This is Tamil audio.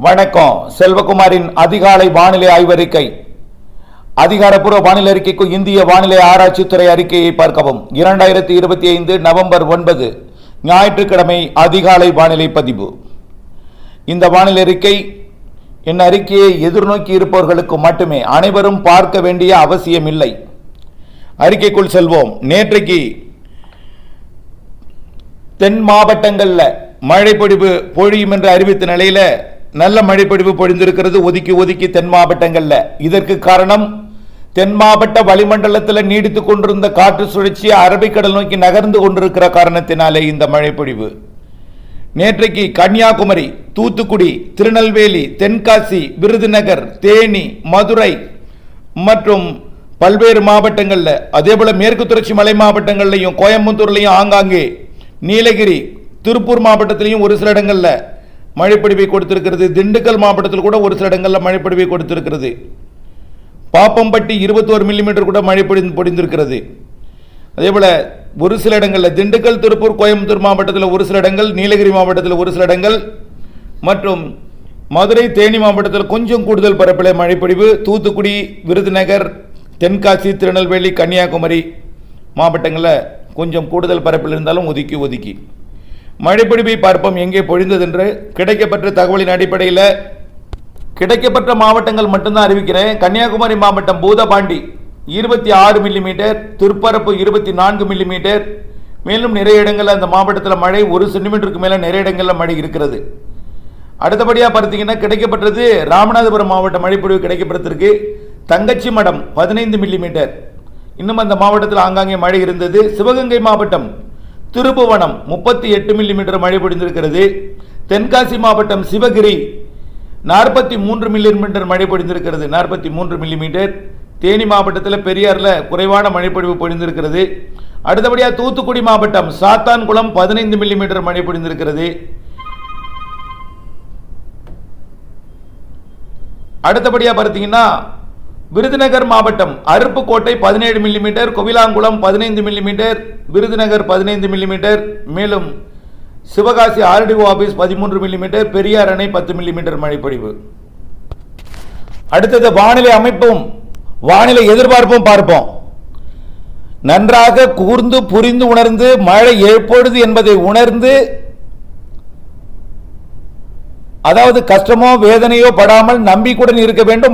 வணக்கம். செல்வகுமாரின் அதிகாலை வானிலை ஆய்வறிக்கை. அதிகாரப்பூர்வ வானிலை அறிக்கைக்கு இந்திய வானிலை ஆராய்ச்சித்துறை அறிக்கையை பார்க்கவும். 2025 நவம்பர் 9 ஞாயிற்றுக்கிழமை அதிகாலை வானிலை பதிவு. இந்த வானிலை அறிக்கை என் அறிக்கையை எதிர்நோக்கி இருப்பவர்களுக்கு மட்டுமே, அனைவரும் பார்க்க வேண்டிய அவசியம் இல்லை. அறிக்கைக்குள் செல்வோம். நேற்றைக்கு தென் மாவட்டங்களில் மழைப்பொழிவு பொழியும் என்று அறிவித்த நிலையில நல்ல மழைப்பொழிவு பொழிந்திருக்கிறது. ஒதுக்கி தென் மாவட்டங்கள்ல. இதற்கு காரணம் தென் மாவட்ட வளிமண்டலத்தில் நீடித்துக் கொண்டிருந்த காற்று சுழற்சி அரபிக்கடல் நோக்கி நகர்ந்து கொண்டிருக்கிற காரணத்தினாலே இந்த மழைப்பொழிவு. நேற்றைக்கு கன்னியாகுமரி, தூத்துக்குடி, திருநெல்வேலி, தென்காசி, விருதுநகர், தேனி, மதுரை மற்றும் பல்வேறு மாவட்டங்கள்ல, அதே போல மேற்கு தொடர்ச்சி மலை மாவட்டங்கள்லையும் கோயம்புத்தூர்லையும் ஆங்காங்கே, நீலகிரி, திருப்பூர் மாவட்டத்திலையும் ஒரு சில இடங்கள்ல மழைப்பொழிவை கொடுத்திருக்கிறது. திண்டுக்கல் மாவட்டத்தில் கூட ஒரு சில இடங்களில் மழைப்பொழிவை கொடுத்திருக்கிறது. பாப்பம்பட்டி 21 மில்லிமீட்டர் கூட மழை பொழிந்திருக்கிறது. அதே போல ஒரு சில இடங்களில் திண்டுக்கல், திருப்பூர், கோயம்புத்தூர் மாவட்டத்தில் ஒரு சில இடங்கள், நீலகிரி மாவட்டத்தில் ஒரு சில இடங்கள் மற்றும் மதுரை, தேனி மாவட்டத்தில் கொஞ்சம் கூடுதல் பரப்பில் மழைப்பொழிவு. தூத்துக்குடி, விருதுநகர், தென்காசி, திருநெல்வேலி, கன்னியாகுமரி மாவட்டங்களில் கொஞ்சம் கூடுதல் பரப்பில் இருந்தாலும் ஒதுக்கி மழைப்பொழிவை பார்ப்போம். எங்கே பொழிந்தது என்று கிடைக்கப்பட்ட தகவலின் அடிப்படையில் கிடைக்கப்பட்ட மாவட்டங்கள் மட்டும்தான் அறிவிக்கிறேன். கன்னியாகுமரி மாவட்டம் பூதபாண்டி 26 மில்லிமீட்டர், திருப்பரப்பு 24 மில்லிமீட்டர். மேலும் நிறைய இடங்களில் அந்த மாவட்டத்தில் மழை 1 சென்டிமீட்டருக்கு மேலே நிறைய இடங்களில் மழை இருக்கிறது. அடுத்தபடியாக பார்த்தீங்கன்னா கிடைக்கப்பட்டது ராமநாதபுரம் மாவட்ட மழைப்பொழிவு கிடைக்கப்பட்டிருக்கு. தங்கச்சி மடம் 15 மில்லிமீட்டர். இன்னும் அந்த மாவட்டத்தில் ஆங்காங்கே மழை இருந்தது. சிவகங்கை மாவட்டம் திருப்புவனம் 38 மில்லிமீட்டர் மழை பொழிந்திருக்கிறது. தென்காசி மாவட்டம் சிவகிரி 43 மில்லிமீட்டர் மழை பொழிந்திருக்கிறது. 43 மில்லிமீட்டர். தேனி மாவட்டத்தில் பெரியாரில் குறைவான மழைப்பொழிவு பொழிந்திருக்கிறது. அடுத்தபடியாக தூத்துக்குடி மாவட்டம் சாத்தான்குளம் 15 மில்லிமீட்டர் மழை பொழிந்திருக்கிறது. அடுத்தபடியாக பார்த்தீங்கன்னா விருதுநகர் மாவட்டம் Aruppukottai 17 millimetre, Kovilankulam 15 millimetre, Virudhunagar 15 millimetre. மேலும் Sivakasi RTO office 13 millimetre, Periyar அணை 10 மில்லிமீட்டர் மழைப்பொழிவு. அடுத்தது வானிலை அமைப்பும் வானிலை எதிர்பார்ப்பும் பார்ப்போம். நன்றாக கூர்ந்து புரிந்து உணர்ந்து மழை எப்பொழுது என்பதை உணர்ந்து, அதாவது கஷ்டமோ வேதனையோ படாமல் நம்பிக்கையுடன் இருக்க வேண்டும்.